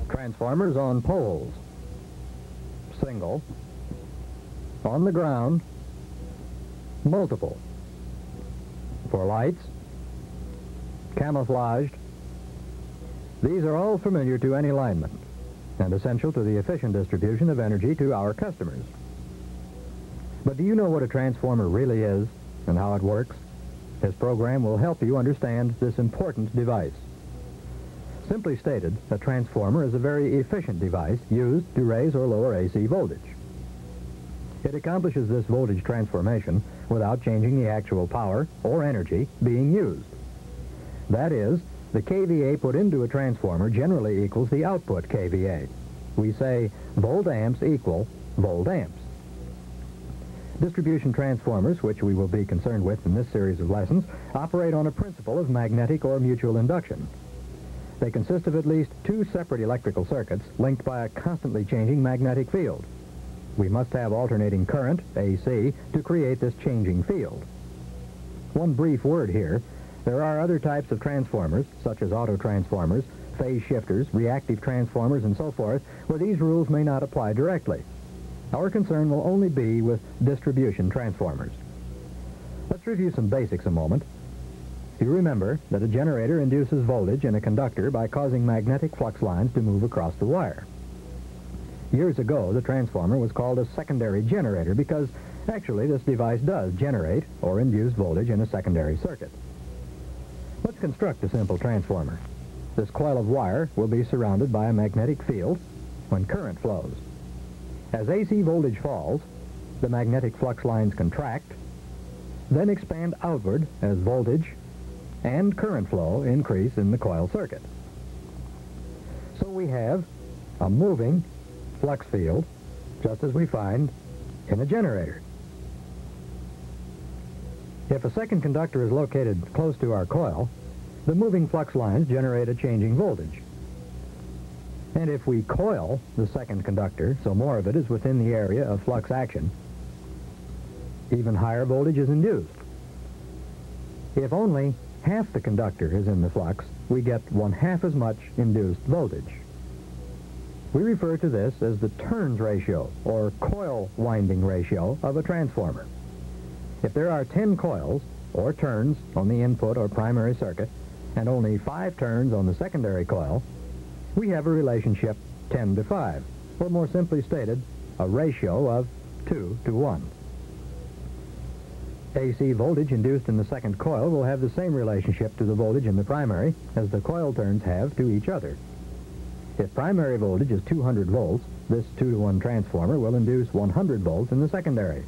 Transformers on poles, single, on the ground, multiple, for lights, camouflaged. These are all familiar to any lineman and essential to the efficient distribution of energy to our customers. But do you know what a transformer really is and how it works? This program will help you understand this important device. Simply stated, a transformer is a very efficient device used to raise or lower AC voltage. It accomplishes this voltage transformation without changing the actual power or energy being used. That is, the kVA put into a transformer generally equals the output kVA. We say volt amps equal volt amps. Distribution transformers, which we will be concerned with in this series of lessons, operate on a principle of magnetic or mutual induction. They consist of at least two separate electrical circuits linked by a constantly changing magnetic field. We must have alternating current, AC, to create this changing field. One brief word here. There are other types of transformers, such as auto transformers, phase shifters, reactive transformers, and so forth, where these rules may not apply directly. Our concern will only be with distribution transformers. Let's review some basics a moment. You remember that a generator induces voltage in a conductor by causing magnetic flux lines to move across the wire. Years ago, the transformer was called a secondary generator because, actually, this device does generate or induce voltage in a secondary circuit. Let's construct a simple transformer. This coil of wire will be surrounded by a magnetic field when current flows. As AC voltage falls, the magnetic flux lines contract, then expand outward as voltage and current flow increase in the coil circuit. So we have a moving flux field, just as we find in a generator. If a second conductor is located close to our coil, the moving flux lines generate a changing voltage. And if we coil the second conductor, so more of it is within the area of flux action, even higher voltage is induced. If only half the conductor is in the flux, we get 1/2 as much induced voltage. We refer to this as the turns ratio, or coil winding ratio, of a transformer. If there are 10 coils, or turns, on the input or primary circuit, and only 5 turns on the secondary coil, we have a relationship 10 to 5, or more simply stated, a ratio of 2 to 1. AC voltage induced in the second coil will have the same relationship to the voltage in the primary as the coil turns have to each other. If primary voltage is 200 volts, this 2 to 1 transformer will induce 100 volts in the secondary.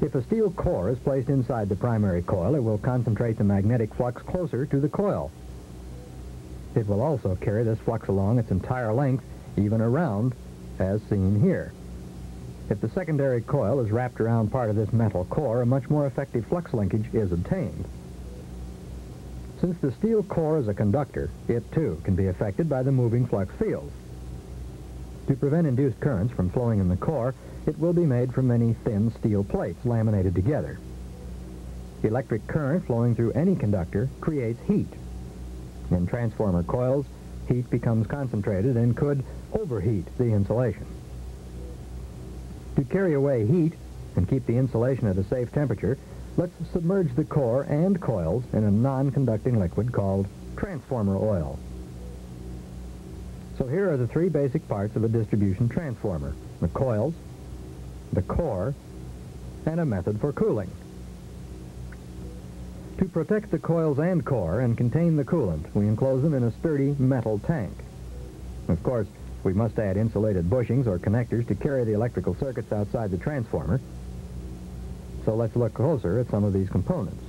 If a steel core is placed inside the primary coil, it will concentrate the magnetic flux closer to the coil. It will also carry this flux along its entire length, even around, as seen here. If the secondary coil is wrapped around part of this metal core, a much more effective flux linkage is obtained. Since the steel core is a conductor, it too can be affected by the moving flux fields. To prevent induced currents from flowing in the core, it will be made from many thin steel plates laminated together. Electric current flowing through any conductor creates heat. In transformer coils, heat becomes concentrated and could overheat the insulation. To carry away heat and keep the insulation at a safe temperature, let's submerge the core and coils in a non-conducting liquid called transformer oil. So here are the 3 basic parts of a distribution transformer: the coils, the core, and a method for cooling. To protect the coils and core and contain the coolant, we enclose them in a sturdy metal tank. Of course, we must add insulated bushings or connectors to carry the electrical circuits outside the transformer. So let's look closer at some of these components.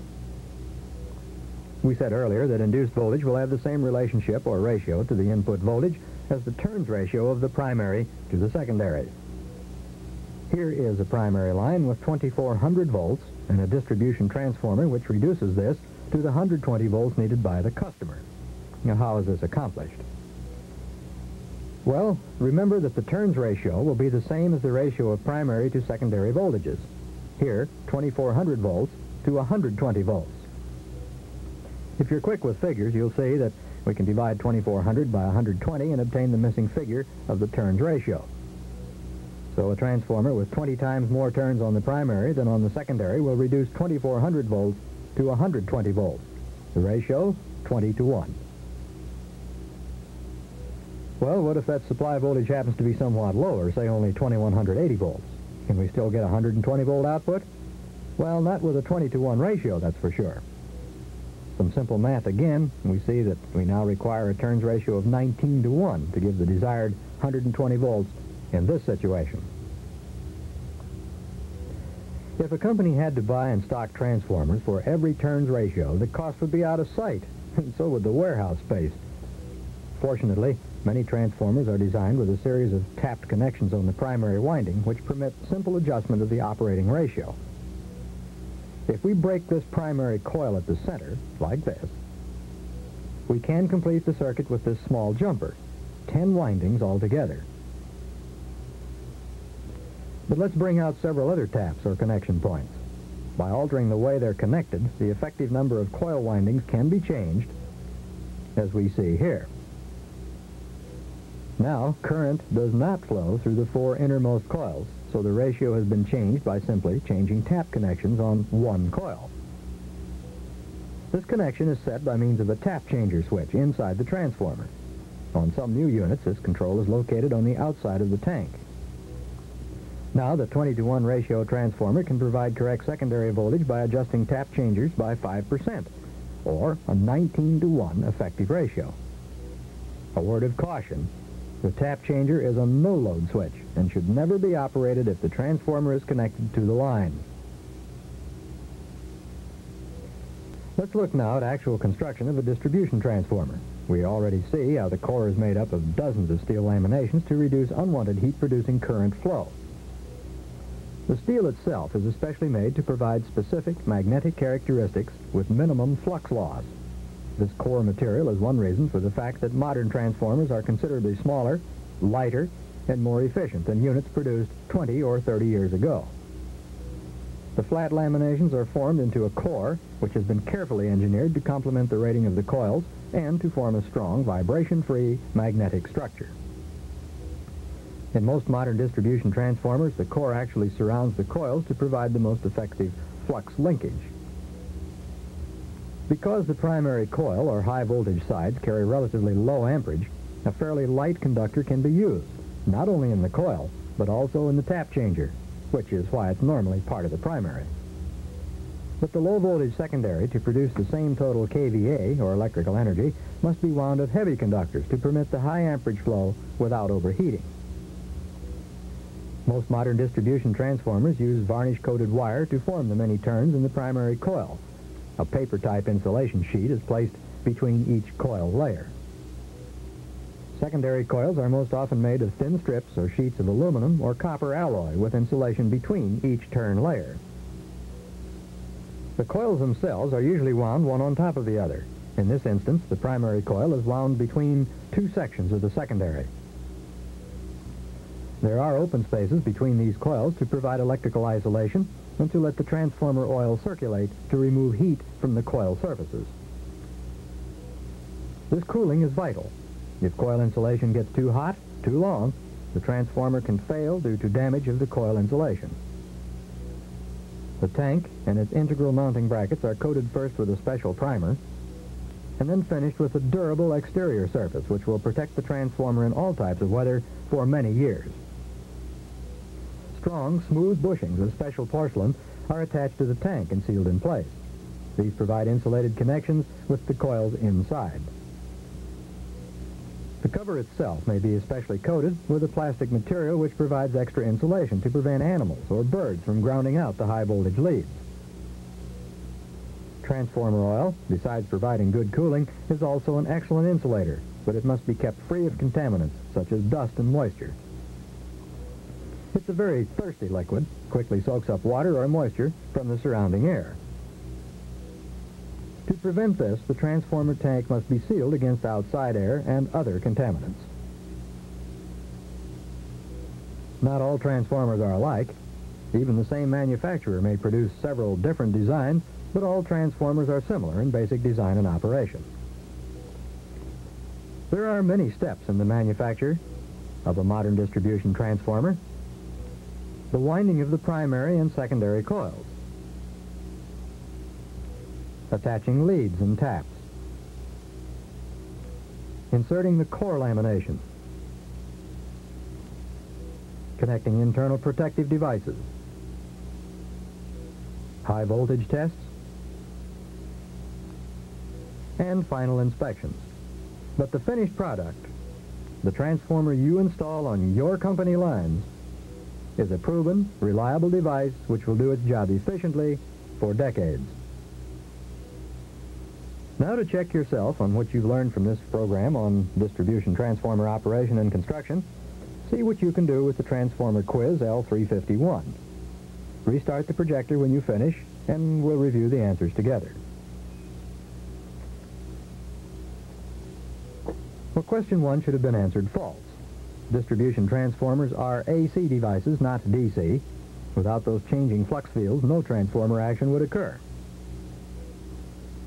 We said earlier that induced voltage will have the same relationship or ratio to the input voltage as the turns ratio of the primary to the secondary. Here is a primary line with 2400 volts and a distribution transformer which reduces this to the 120 volts needed by the customer. Now, how is this accomplished? Well, remember that the turns ratio will be the same as the ratio of primary to secondary voltages. Here, 2400 volts to 120 volts. If you're quick with figures, you'll see that we can divide 2400 by 120 and obtain the missing figure of the turns ratio. So a transformer with 20 times more turns on the primary than on the secondary will reduce 2400 volts to 120 volts. The ratio, 20 to 1. Well, what if that supply voltage happens to be somewhat lower, say only 2180 volts? Can we still get 120 volt output? Well, not with a 20 to 1 ratio, that's for sure. Some simple math again, we see that we now require a turns ratio of 19 to 1 to give the desired 120 volts in this situation. If a company had to buy and stock transformers for every turns ratio, the cost would be out of sight, and so would the warehouse space. Fortunately, many transformers are designed with a series of tapped connections on the primary winding, which permit simple adjustment of the operating ratio. If we break this primary coil at the center, like this, we can complete the circuit with this small jumper, 10 windings altogether. But let's bring out several other taps or connection points. By altering the way they're connected, the effective number of coil windings can be changed, as we see here. Now, current does not flow through the 4 innermost coils, so the ratio has been changed by simply changing tap connections on one coil. This connection is set by means of a tap changer switch inside the transformer. On some new units, this control is located on the outside of the tank. Now, the 20 to 1 ratio transformer can provide correct secondary voltage by adjusting tap changers by 5%, or a 19 to 1 effective ratio. A word of caution: the tap changer is a no-load switch and should never be operated if the transformer is connected to the line. Let's look now at actual construction of a distribution transformer. We already see how the core is made up of dozens of steel laminations to reduce unwanted heat-producing current flow. The steel itself is especially made to provide specific magnetic characteristics with minimum flux loss. This core material is one reason for the fact that modern transformers are considerably smaller, lighter, and more efficient than units produced 20 or 30 years ago. The flat laminations are formed into a core which has been carefully engineered to complement the rating of the coils and to form a strong, vibration-free magnetic structure. In most modern distribution transformers, the core actually surrounds the coils to provide the most effective flux linkage. Because the primary coil or high voltage sides carry relatively low amperage, a fairly light conductor can be used, not only in the coil, but also in the tap changer, which is why it's normally part of the primary. But the low voltage secondary, to produce the same total kVA, or electrical energy, must be wound of heavy conductors to permit the high amperage flow without overheating. Most modern distribution transformers use varnish-coated wire to form the many turns in the primary coil. A paper-type insulation sheet is placed between each coil layer. Secondary coils are most often made of thin strips or sheets of aluminum or copper alloy with insulation between each turn layer. The coils themselves are usually wound one on top of the other. In this instance, the primary coil is wound between 2 sections of the secondary. There are open spaces between these coils to provide electrical isolation and to let the transformer oil circulate to remove heat from the coil surfaces. This cooling is vital. If coil insulation gets too hot, too long, the transformer can fail due to damage of the coil insulation. The tank and its integral mounting brackets are coated first with a special primer, and then finished with a durable exterior surface which will protect the transformer in all types of weather for many years. Strong, smooth bushings of special porcelain are attached to the tank and sealed in place. These provide insulated connections with the coils inside. The cover itself may be especially coated with a plastic material which provides extra insulation to prevent animals or birds from grounding out the high voltage leads. Transformer oil, besides providing good cooling, is also an excellent insulator, but it must be kept free of contaminants such as dust and moisture. It's a very thirsty liquid, quickly soaks up water or moisture from the surrounding air. To prevent this, the transformer tank must be sealed against outside air and other contaminants. Not all transformers are alike. Even the same manufacturer may produce several different designs, but all transformers are similar in basic design and operation. There are many steps in the manufacture of a modern distribution transformer. The winding of the primary and secondary coils, attaching leads and taps, inserting the core lamination, connecting internal protective devices, high voltage tests, and final inspections. But the finished product, the transformer you install on your company lines, is a proven, reliable device which will do its job efficiently for decades. Now, to check yourself on what you've learned from this program on distribution transformer operation and construction, see what you can do with the Transformer Quiz L351. Restart the projector when you finish, and we'll review the answers together. Well, question 1 should have been answered false. Distribution transformers are AC devices, not DC. Without those changing flux fields, no transformer action would occur.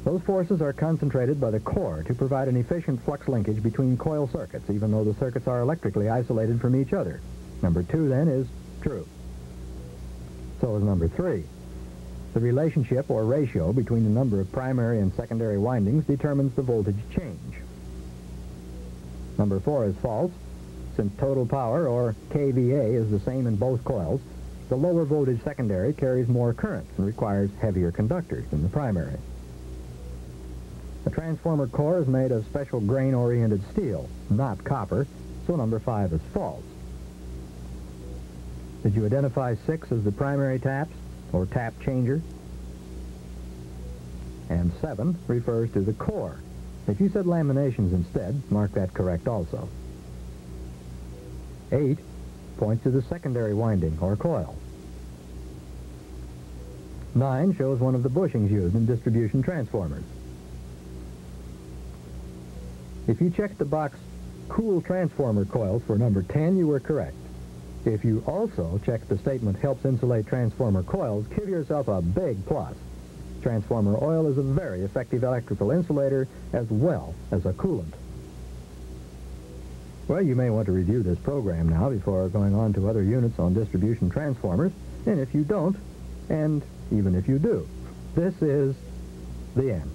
Those forces are concentrated by the core to provide an efficient flux linkage between coil circuits, even though the circuits are electrically isolated from each other. Number 2, then, is true. So is number 3. The relationship or ratio between the number of primary and secondary windings determines the voltage change. Number 4 is false. Since total power, or kVA, is the same in both coils, the lower voltage secondary carries more current and requires heavier conductors than the primary. The transformer core is made of special grain-oriented steel, not copper, so number 5 is false. Did you identify 6 as the primary taps, or tap changer? And 7 refers to the core. If you said laminations instead, mark that correct also. 8 points to the secondary winding, or coil. 9 shows one of the bushings used in distribution transformers. If you checked the box cool transformer coils for number 10, you were correct. If you also checked the statement helps insulate transformer coils, give yourself a big plus. Transformer oil is a very effective electrical insulator as well as a coolant. Well, you may want to review this program now before going on to other units on distribution transformers. And if you don't, and even if you do, this is the end.